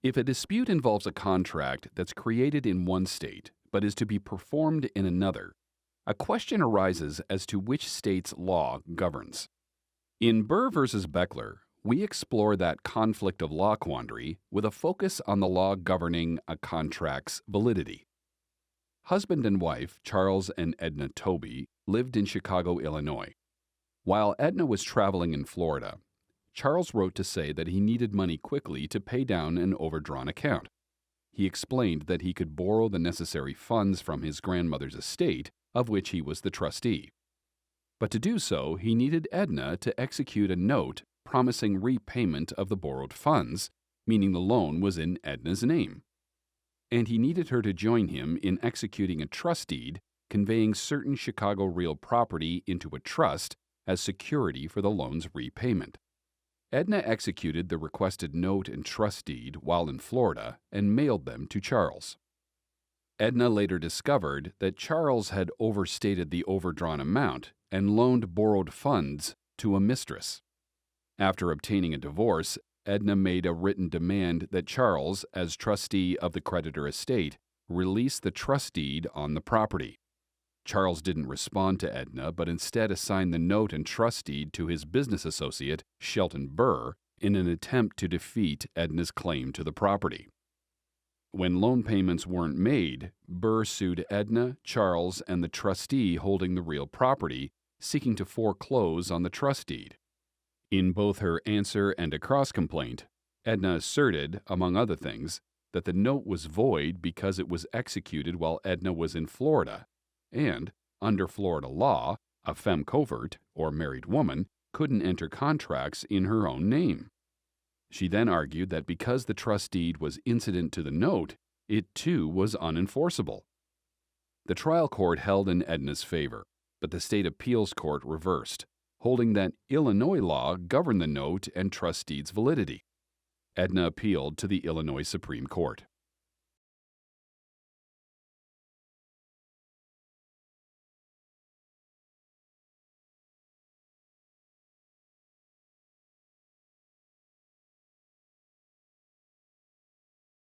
If a dispute involves a contract that's created in one state but is to be performed in another, a question arises as to which state's law governs. In Burr versus Beckler, we explore that conflict of law quandary with a focus on the law governing a contract's validity. Husband and wife, Charles and Ednah Tobey, lived in Chicago, Illinois. While Ednah was traveling in Florida, Charles wrote to say that he needed money quickly to pay down an overdrawn account. He explained that he could borrow the necessary funds from his grandmother's estate, of which he was the trustee. But to do so, he needed Ednah to execute a note promising repayment of the borrowed funds, meaning the loan was in Ednah's name. And he needed her to join him in executing a trust deed conveying certain Chicago real property into a trust as security for the loan's repayment. Ednah executed the requested note and trust deed while in Florida and mailed them to Charles. Ednah later discovered that Charles had overstated the overdrawn amount and loaned borrowed funds to a mistress. After obtaining a divorce, Ednah made a written demand that Charles, as trustee of the creditor estate, release the trust deed on the property. Charles didn't respond to Ednah, but instead assigned the note and trust deed to his business associate, Shelton Burr, in an attempt to defeat Ednah's claim to the property. When loan payments weren't made, Burr sued Ednah, Charles, and the trustee holding the real property, seeking to foreclose on the trust deed. In both her answer and a cross-complaint, Ednah asserted, among other things, that the note was void because it was executed while Ednah was in Florida, and, under Florida law, a femme covert, or married woman, couldn't enter contracts in her own name. She then argued that because the trust deed was incident to the note, it too was unenforceable. The trial court held in Ednah's favor, but the state appeals court reversed, holding that Illinois law governed the note and trust deed's validity. Ednah appealed to the Illinois Supreme Court.